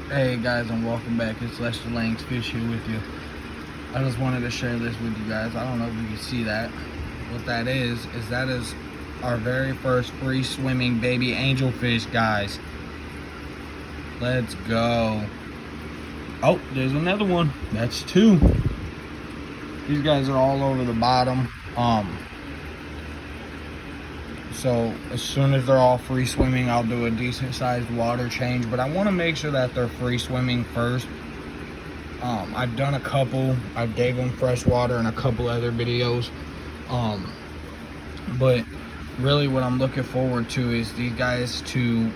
Hey guys, and welcome back. It's Lester Lang's Fish here with you. I just wanted to share this with you guys. I don't know if you can see that. What that is our very first free swimming baby angelfish, guys. Let's go. Oh, there's another one. That's two. These guys are all over the bottom. So as soon as they're all free swimming, I'll do a decent sized water change, but I want to make sure that they're free swimming first. I've done a couple. I gave them fresh water in a couple other videos. But really what I'm looking forward to is these guys to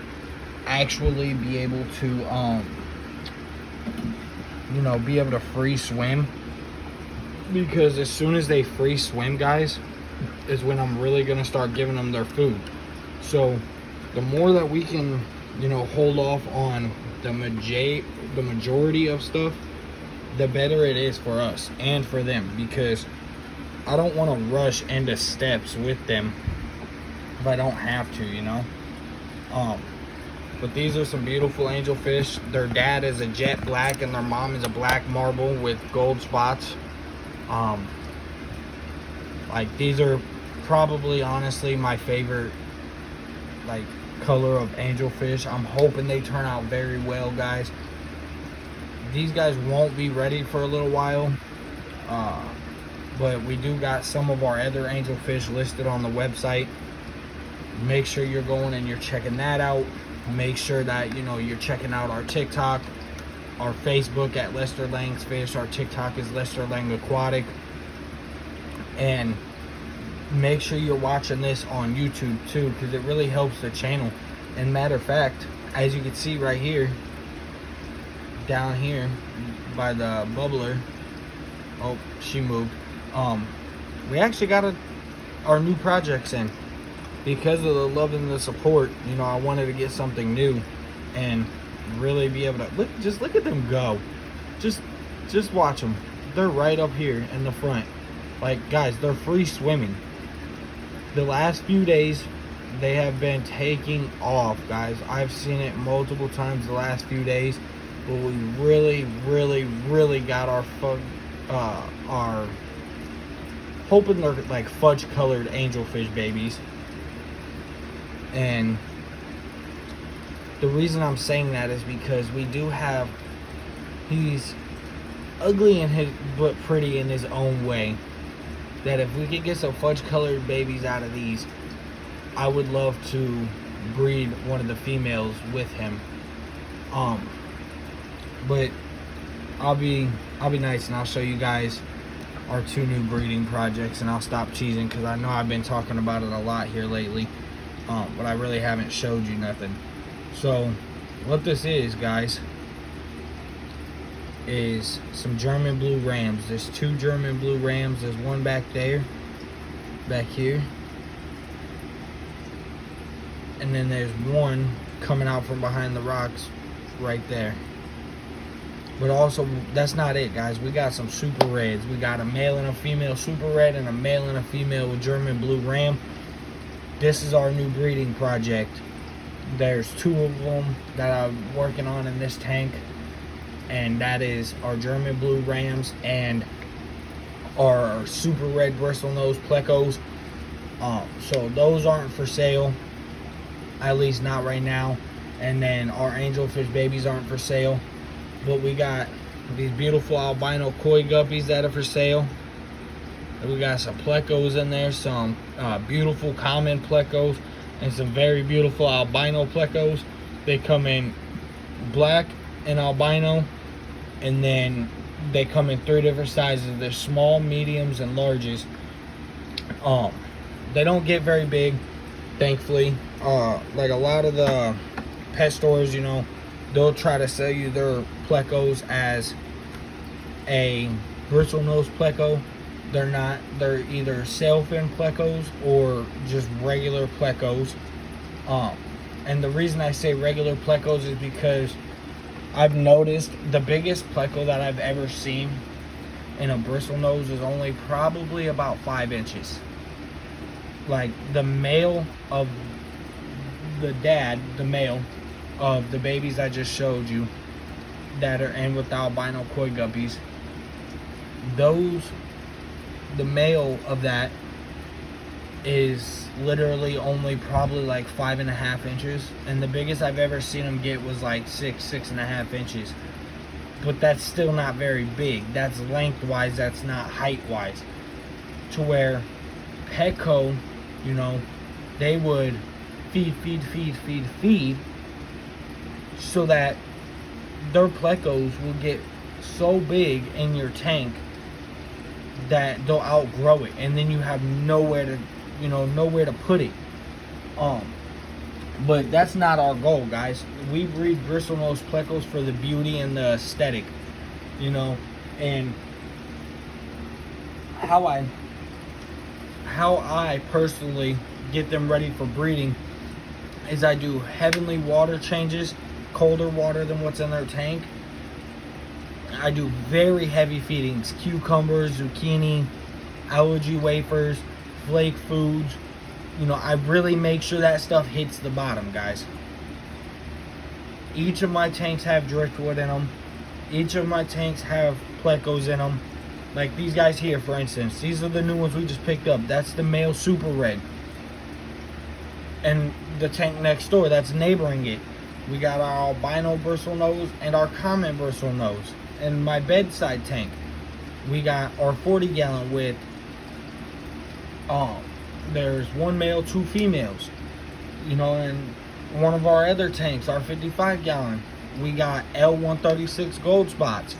actually be able to, be able to free swim. Because as soon as they free swim, guys, is when I'm really going to start giving them their food. So the more that we can, hold off on the majority of stuff, the better it is for us and for them, because I don't want to rush into steps with them if I don't have to, But these are some beautiful angelfish. Their dad is a jet black and their mom is a black marble with gold spots. Like, these are probably, honestly, my favorite, color of angelfish. I'm hoping they turn out very well, guys. These guys won't be ready for a little while, but we do got some of our other angelfish listed on the website. Make sure you're going and you're checking that out. Make sure that, you're checking out our TikTok, our Facebook at Lester Lang's Fish. Our TikTok is Lester Lang Aquatic. And make sure you're watching this on YouTube too, because it really helps the channel. And matter of fact, as you can see right here, down here by the bubbler, oh, she moved, we actually got our new projects in. Because of the love and the support, I wanted to get something new and really be able to look at them go. Just watch them. They're right up here in the front. Like, guys, they're free swimming. The last few days, they have been taking off, guys. I've seen it multiple times the last few days. But we really, really, really got our hoping they're like fudge-colored angelfish babies. And the reason I'm saying that is because we do have, he's ugly in his, but pretty in his own way. That if we could get some fudge-colored babies out of these, I would love to breed one of the females with him. But I'll be nice and I'll show you guys our two new breeding projects, and I'll stop teasing because I know I've been talking about it a lot here lately, but I really haven't showed you nothing. So what this is, guys, is some German blue rams. There's two German blue rams. There's one back there, back here, and then there's one coming out from behind the rocks right there. But also, that's not it, guys. We got some super reds. We got a male and a female super red and a male and a female with German blue ram. This is our new breeding project. There's two of them that I'm working on in this tank, and that is our German blue rams and our super red bristlenose plecos. So those aren't for sale, at least not right now. And then our angelfish babies aren't for sale. But we got these beautiful albino koi guppies that are for sale. We got some plecos in there, some beautiful common plecos, and some very beautiful albino plecos. They come in black and albino, and then they come in 3 different sizes. There's small, mediums, and larges. They don't get very big, thankfully. Like a lot of the pet stores, they'll try to sell you their plecos as a bristlenose pleco. They're not. They're either sailfin plecos or just regular plecos. And the reason I say regular plecos is because I've noticed the biggest pleco that I've ever seen in a bristlenose is only probably about 5 inches. Like, the male of the dad, the male of the babies I just showed you, that are, and with the albino koi guppies, those, the male of that is literally only probably like 5.5 inches, and the biggest I've ever seen them get was like 6.5 inches. But that's still not very big. That's lengthwise, that's not height-wise. To where Petco, you know, they would feed, so that their plecos will get so big in your tank that they'll outgrow it, and then you have nowhere to put it. But that's not our goal, guys. We breed bristlenose plecos for the beauty and the aesthetic, you know. And how I personally get them ready for breeding is I do heavenly water changes, colder water than what's in their tank. I do very heavy feedings, cucumbers, zucchini, algae wafers, flake foods. You know, I really make sure that stuff hits the bottom, guys. Each of my tanks have driftwood in them. Each of my tanks have plecos in them. Like these guys here, for instance. These are the new ones we just picked up. That's the male super red. And the tank next door, that's neighboring it. We got our albino bristlenose and our common bristlenose. And my bedside tank, we got our 40-gallon with there's one male, 2 females. You know, and one of our other tanks, our 55-gallon, we got L136 gold spots.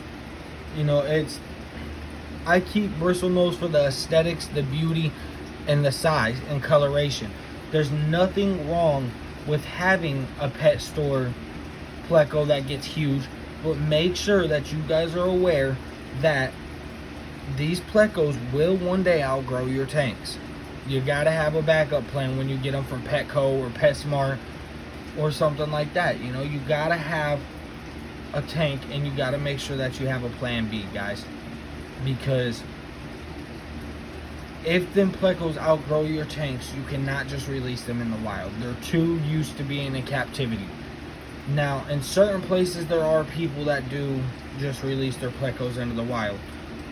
You know, I keep bristlenose for the aesthetics, the beauty, and the size and coloration. There's nothing wrong with having a pet store pleco that gets huge, but make sure that you guys are aware that these plecos will one day outgrow your tanks. You gotta have a backup plan when you get them from Petco or PetSmart or something like that. You know, you gotta have a tank, and you gotta make sure that you have a plan B, guys. Because if them plecos outgrow your tanks, you cannot just release them in the wild. They're too used to being in captivity. Now, in certain places, there are people that do just release their plecos into the wild.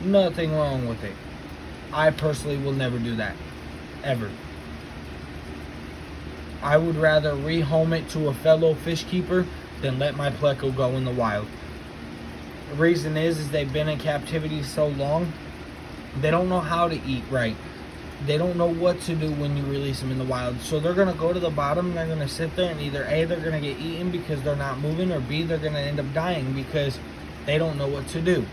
Nothing wrong with it. I personally will never do that. Ever. I would rather rehome it to a fellow fish keeper than let my pleco go in the wild. The reason is they've been in captivity so long, they don't know how to eat right. They don't know what to do when you release them in the wild. So they're going to go to the bottom, and they're going to sit there, and either A, they're going to get eaten because they're not moving, or B, they're going to end up dying because they don't know what to do.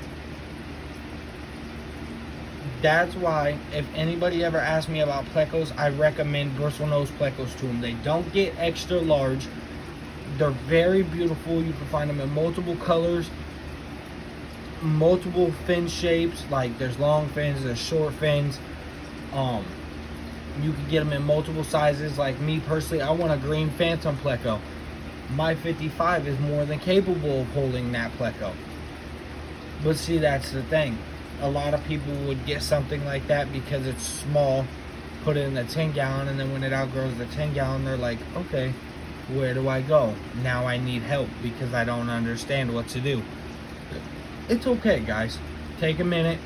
That's why, if anybody ever asks me about plecos, I recommend bristlenose plecos to them. They don't get extra large. They're very beautiful. You can find them in multiple colors, multiple fin shapes. Like there's long fins, there's short fins. You can get them in multiple sizes. Like me personally, I want a green phantom pleco. My 55 is more than capable of holding that pleco. But see, that's the thing. A lot of people would get something like that because it's small, put it in the 10-gallon, and then when it outgrows the 10-gallon, they're like, okay, where do I go? Now I need help because I don't understand what to do. It's okay, guys. Take a minute,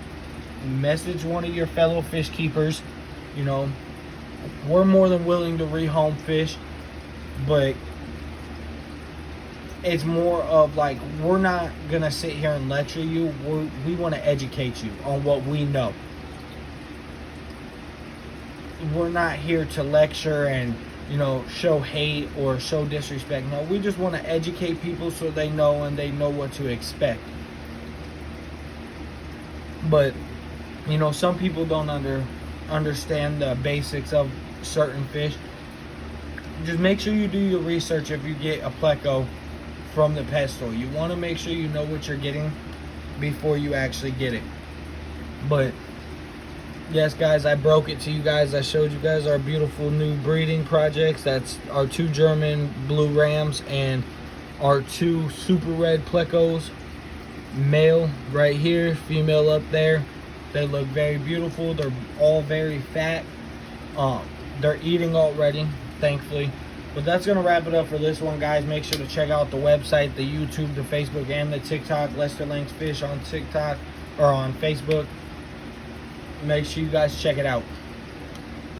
message one of your fellow fish keepers. You know, we're more than willing to rehome fish, but it's more of like, we're not gonna sit here and lecture you. We want to educate you on what we know. We're not here to lecture and, you know, show hate or show disrespect. No, we just want to educate people so they know, and they know what to expect. But, you know, some people don't understand the basics of certain fish. Just make sure you do your research if you get a pleco from the pet store. You want to make sure you know what you're getting before you actually get it. But yes, guys, I broke it to you guys. I showed you guys our beautiful new breeding projects. That's our 2 German blue rams and our 2 super red plecos. Male right here, female up there. They look very beautiful. They're all very fat. They're eating already, thankfully. But that's going to wrap it up for this one, guys. Make sure to check out the website, the YouTube, the Facebook, and the TikTok. Lester Langs Fish on TikTok or on Facebook. Make sure you guys check it out.